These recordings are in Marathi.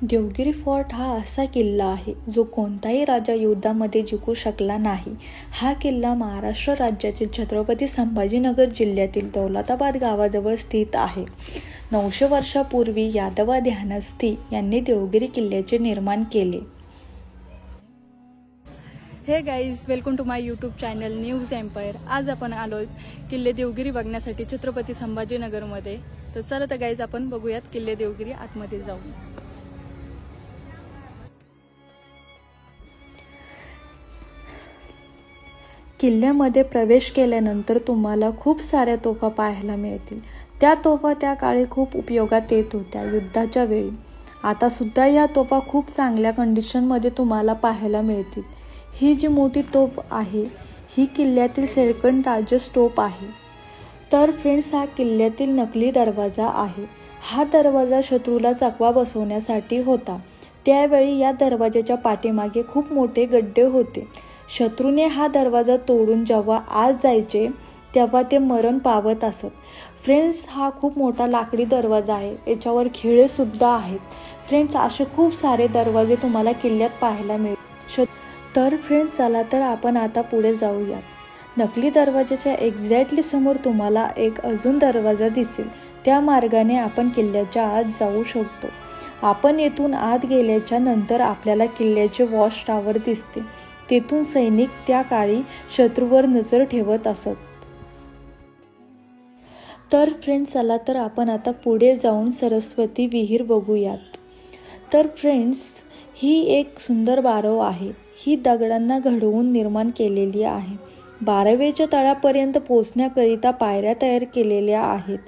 देवगिरी फोर्ट हा असा किल्ला आहे जो कोणताही राजा युद्धामध्ये जिंकू शकला नाही. हा किल्ला महाराष्ट्र राज्यातील छत्रपती संभाजीनगर जिल्ह्यातील दौलताबाद गावाजवळ स्थित आहे. 900 वर्षापूर्वी यादवाध्यानस्थी यांनी देवगिरी किल्ल्याचे निर्माण केले. Hey guys, welcome to my YouTube channel news empire. आज आपण आलोय किल्ले देवगिरी बघण्यासाठी छत्रपती संभाजीनगरमध्ये. तर चला तर गाईज, आपण बघूयात किल्ले देवगिरी आतमध्ये जाऊन. किल्ल्यामध्ये प्रवेश केल्यानंतर तुम्हाला खूप साऱ्या तोफा पाहायला मिळतील. त्या तोफा त्या काळी खूप उपयोगात येत होत्या युद्धाच्या वेळी. आता सुद्धा या तोफा खूप चांगल्या कंडिशनमध्ये तुम्हाला पाहायला मिळतील. ही जी मोठी तोफ आहे ही किल्ल्यातील सेकंड लार्जेस्ट तोफ आहे. तर फ्रेंड्स, हा किल्ल्यातील नकली दरवाजा आहे. हा दरवाजा शत्रूला चकवा बसवण्यासाठी होता. त्यावेळी या दरवाजाच्या पाठीमागे खूप मोठे गड्डे होते. शत्रूने हा दरवाजा तोडून जेव्हा आत जायचे तेव्हा ते मरण पावत असत. फ्रेंड्स, हा खूप मोठा लाकडी दरवाजा आहे. याच्यावर खिळे सुद्धा आहेत. फ्रेंड्स, असे खूप सारे दरवाजे तुम्हाला किल्ल्यात पाहायला मिळतील. तर फ्रेंड्स, चला तर आपण आता पुढे जाऊया. नकली दरवाजाच्या एक्झॅक्टली समोर तुम्हाला एक अजून दरवाजा दिसेल. त्या मार्गाने आपण किल्ल्याच्या आत जाऊ शकतो. आपण येथून आत गेल्याच्या नंतर आपल्याला किल्ल्याचे वॉच टॉवर दिसते. तेथून सैनिक त्या काळी शत्रूवर नजर ठेवत असत. तर फ्रेंड्स, चला तर आपण आता पुढे जाऊन सरस्वती विहीर बघूयात. तर फ्रेंड्स, ही एक सुंदर बारव आहे. ही दगडांना घडवून निर्माण केलेली आहे. बारवेच्या तळापर्यंत पोहोचण्याकरिता पायऱ्या तयार केलेल्या आहेत.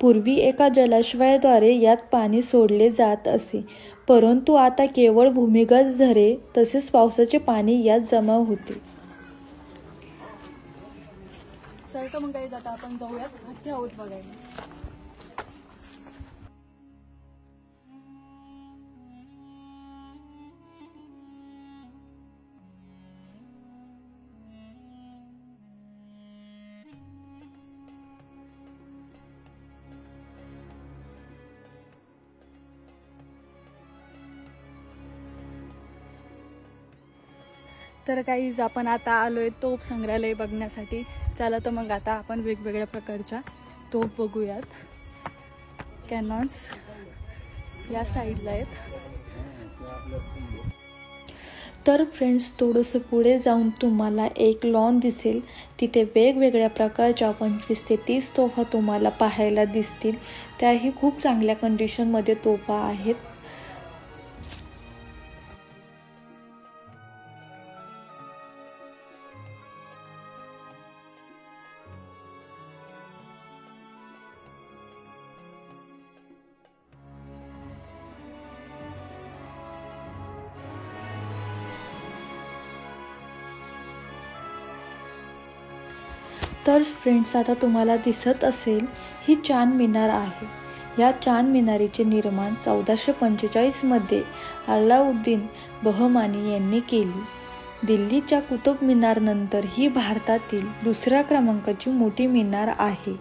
पूर्वी एका जलाशयाद्वारे यात पाणी सोडले जात असे, परंतु आता केवळ भूमिगत झरे तसेच पावसाचे पाणी यात जमा होते. चल तर मग गाईज, आता आपण जाऊयात हत्ती आहोत बघायला. तर गाईज, आपण आता आलोय तोफ संग्रहालय बघण्यासाठी. चला तर मग आता आपण वेगवेगळ्या प्रकारच्या तोफ बघूयात. कॅनॉन्स या साईडला आहेत. तर फ्रेंड्स, थोडंसं पुढे जाऊन तुम्हाला एक लॉन दिसेल. तिथे वेगवेगळ्या प्रकारच्या 25 ते 30 तोफा तुम्हाला पाहायला दिसतील. त्याही खूप चांगल्या कंडिशनमध्ये तोफा आहेत. तर फ्रेंड्स, आता तुम्हाला दिसत असेल ही चांद मिनार आहे. या चांद मिनारीचे निर्माण 1445 मध्ये अल्लाउद्दीन बहमानी यांनी केली. दिल्लीच्या कुतुब मिनार नंतर ही भारतातील दुसऱ्या क्रमांकाची मोठी मिनार आहे.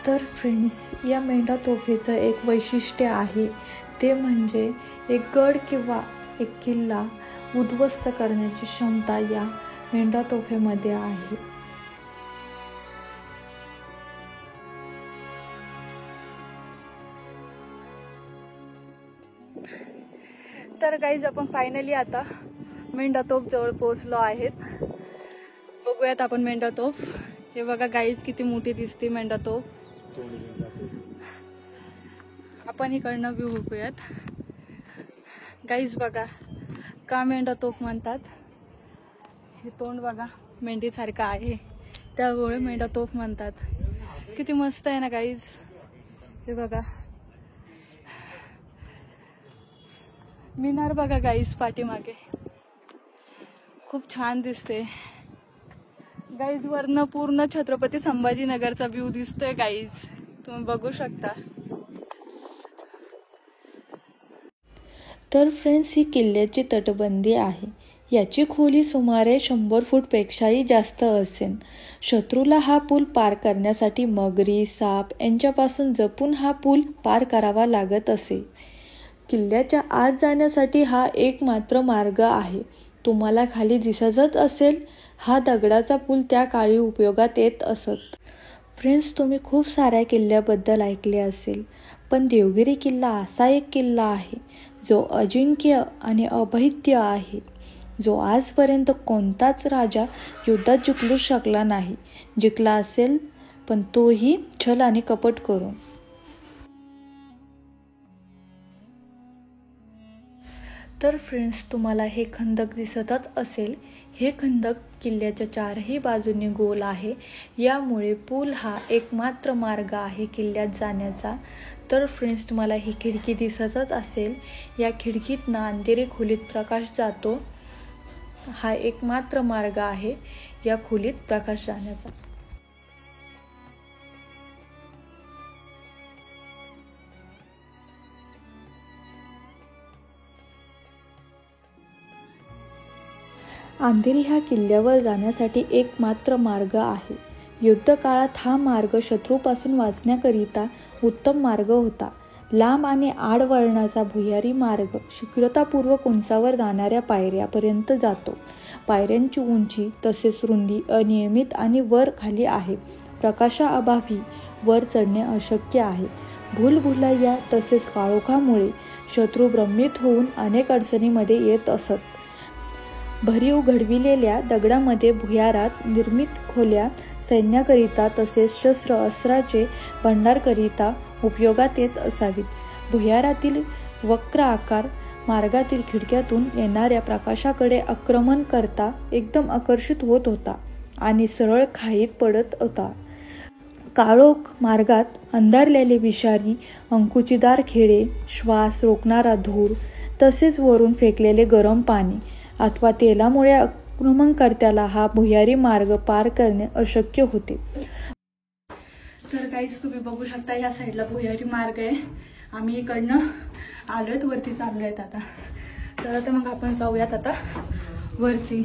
तर फ्रेंड्स, या मेंढा तोफेचं एक वैशिष्ट्य आहे, ते म्हणजे एक गड किंवा एक किल्ला उद्ध्वस्त करण्याची क्षमता या मेंढा तोफेमध्ये आहे. तर गाईज, आपण फायनली आता मेंढा तोफ जवळ पोहोचलो आहेत. बघूयात आपण मेंढा तोफ. हे बघा गाईज, किती मोठी दिसते मेंढा तोफ. आपण इकडनं व्ह्यू बघूयात. गाईज बघा, का मेंढा तोफ म्हणतात. हे तोंड बघा मेंढीसारखं आहे, त्यामुळे मेंढा तोफ म्हणतात. किती मस्त आहे ना गाईज. हे बघा मिनार बघा गाईज पाठीमागे, खूप छान दिसते गाईज. वरनं पूर्ण छत्रपती संभाजीनगरचा व्ह्यू दिसतोय गाईज, तुम्ही बघू शकता. तर फ्रेंड्स, ही किल्ल्याची तटबंदी आहे. याची खोली सुमारे 100 फूटपेक्षाही जास्त असेल. शत्रूला हा पूल पार करण्यासाठी मगरी, साप यांच्यापासून जपून हा पूल पार करावा लागत असे. किल्ल्याच्या आत जाण्यासाठी हा एकमात्र मार्ग आहे. तुम्हाला खाली दिसतच असेल, हा दगडाचा पूल त्या काळी उपयोगात येत असत. फ्रेंड्स, तुम्ही खूप साऱ्या किल्ल्याबद्दल ऐकले असेल, पण देवगिरी किल्ला असा एक किल्ला आहे जो अजिंक्य आणि अभेद्य आहे, जो आजपर्यंत कोणताच राजा युद्धात जिंकू शकला नाही. जिंकला असेल, पण तोही छल आणि कपट करून. तर फ्रेंड्स, तुम्हाला हे खंदक दिसतच असेल. हे खंदक किल्ल्याच्या चारही बाजूने गोल आहे. यामुळे पूल हा एकमात्र मार्ग आहे किल्ल्यात जाण्याचा. तर फ्रेंड्स, तुम्हाला ही खिडकी दिसतच असेल. या खिडकीतनं अंधेरी खोलीत प्रकाश जातो. हा एकमात्र मार्ग आहे या खोलीत प्रकाश जाण्याचा. अंधेरी हा किल्ल्यावर जाण्यासाठी एकमात्र मार्ग आहे. युद्धकाळात हा मार्ग शत्रूपासून वाचण्याकरिता उत्तम मार्ग होता. लांब आणि आडवळणाचा भुयारी मार्ग शीघ्रतापूर्वक उंचावर जाणाऱ्या पायऱ्यापर्यंत जातो. पायऱ्यांची उंची तसेच रुंदी अनियमित आणि वर खाली आहे. प्रकाशाअभावी वर चढणे अशक्य आहे. भूलभुलैया तसेच काळोखामुळे शत्रू भ्रमित होऊन अनेक अडचणीमध्ये येत असत. भरीव घडविलेल्या दगडामध्ये भुयारात निर्मित खोल्या सैन्याकरिता तसेच शस्त्र अस्त्राचे भंडारकरिता उपयोगात येत असावीत. भुयारातील वक्र आकार मार्गातील खिडक्यातून येणाऱ्या प्रकाशाकडे आक्रमण करता एकदम आकर्षित होत होता आणि सरळ खाईत पडत होता. काळोख मार्गात अंधारलेले विषारी अंकुचीदार खिळे, श्वास रोखणारा धूर तसेच वरून फेकलेले गरम पाणी अथवा तेलामुळे आक्रमणकर्त्याला हा भुयारी मार्ग पार करणे अशक्य होते. तर काहीच तुम्ही बघू शकता, या साईडला भुयारी मार्ग आहे. आम्ही इकडनं आलोय, वरती चाललो आहेत आता. चला तर मग आपण जाऊयात आता वरती.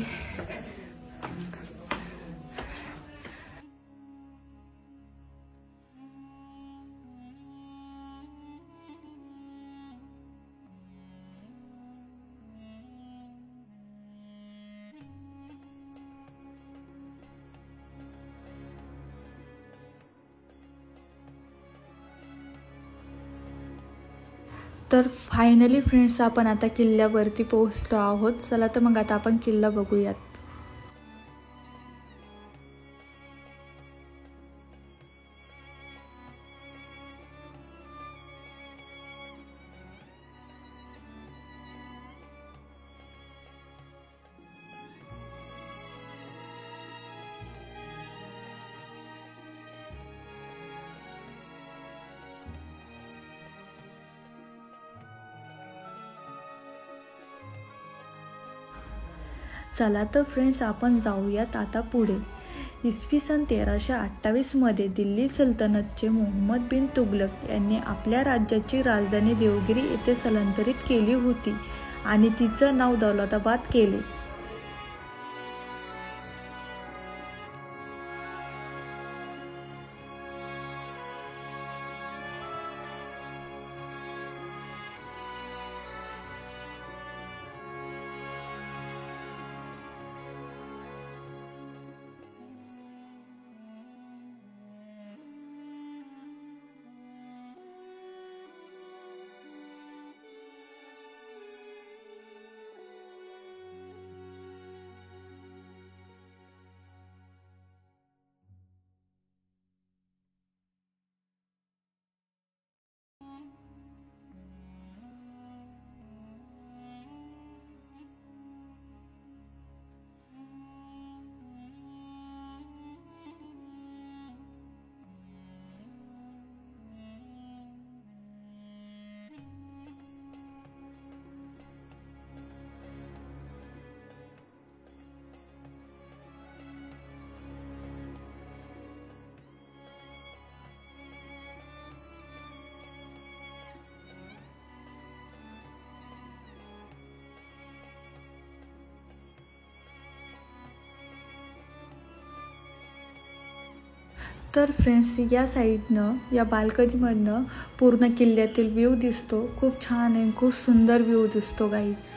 तर फायनली फ्रेंड्स, आपण आता किल्ल्यावरती पोहोचलो आहोत. चला तर मग आता आपण किल्ला बघूयात. चला तर फ्रेंड्स, आपण जाऊयात आता पुढे. इसवी सन 1328 मध्ये दिल्ली सल्तनतचे मोहम्मद बिन तुगलक यांनी आपल्या राज्याची राजधानी देवगिरी येथे स्थलांतरित केली होती आणि तिचं नाव दौलताबाद केले. तर फ्रेंड्स, या साईडनं, या बाल्कनीमधनं पूर्ण किल्ल्यातील व्ह्यू दिसतो. खूप छान आहे, खूप सुंदर व्ह्यू दिसतो गाईज.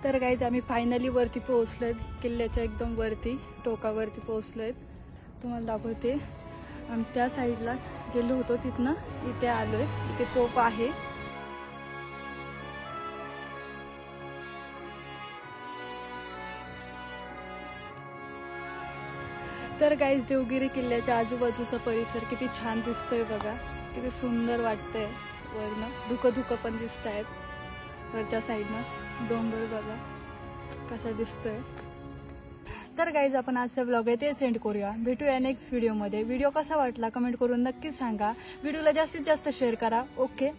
तर गाईज आम्ही फायनली वरती पोहोचलोय, किल्ल्याच्या एकदम वरती टोकावरती पोहोचलोय. तुम्हाला दाखवते. आम्ही त्या साईडला गेलो होतो, तिथनं इथे आलोय. इथे तोफ आहे. तर गाईज देवगिरी किल्ल्याच्या आजूबाजूचा परिसर किती छान दिसतोय बघा. किती सुंदर वाटतंय. वरनं धुकं पण दिसत आहेत. वरच्या साईडनं डोंगर बघा कसा दिसतोय. तर गाईज आपण आजचा व्लॉग आहे ते सेंड करूया. भेटूया नेक्स्ट व्हिडिओमध्ये. व्हिडिओ कसा वाटला कमेंट करून नक्की सांगा. व्हिडिओला जास्तीत जास्त शेअर करा. ओके.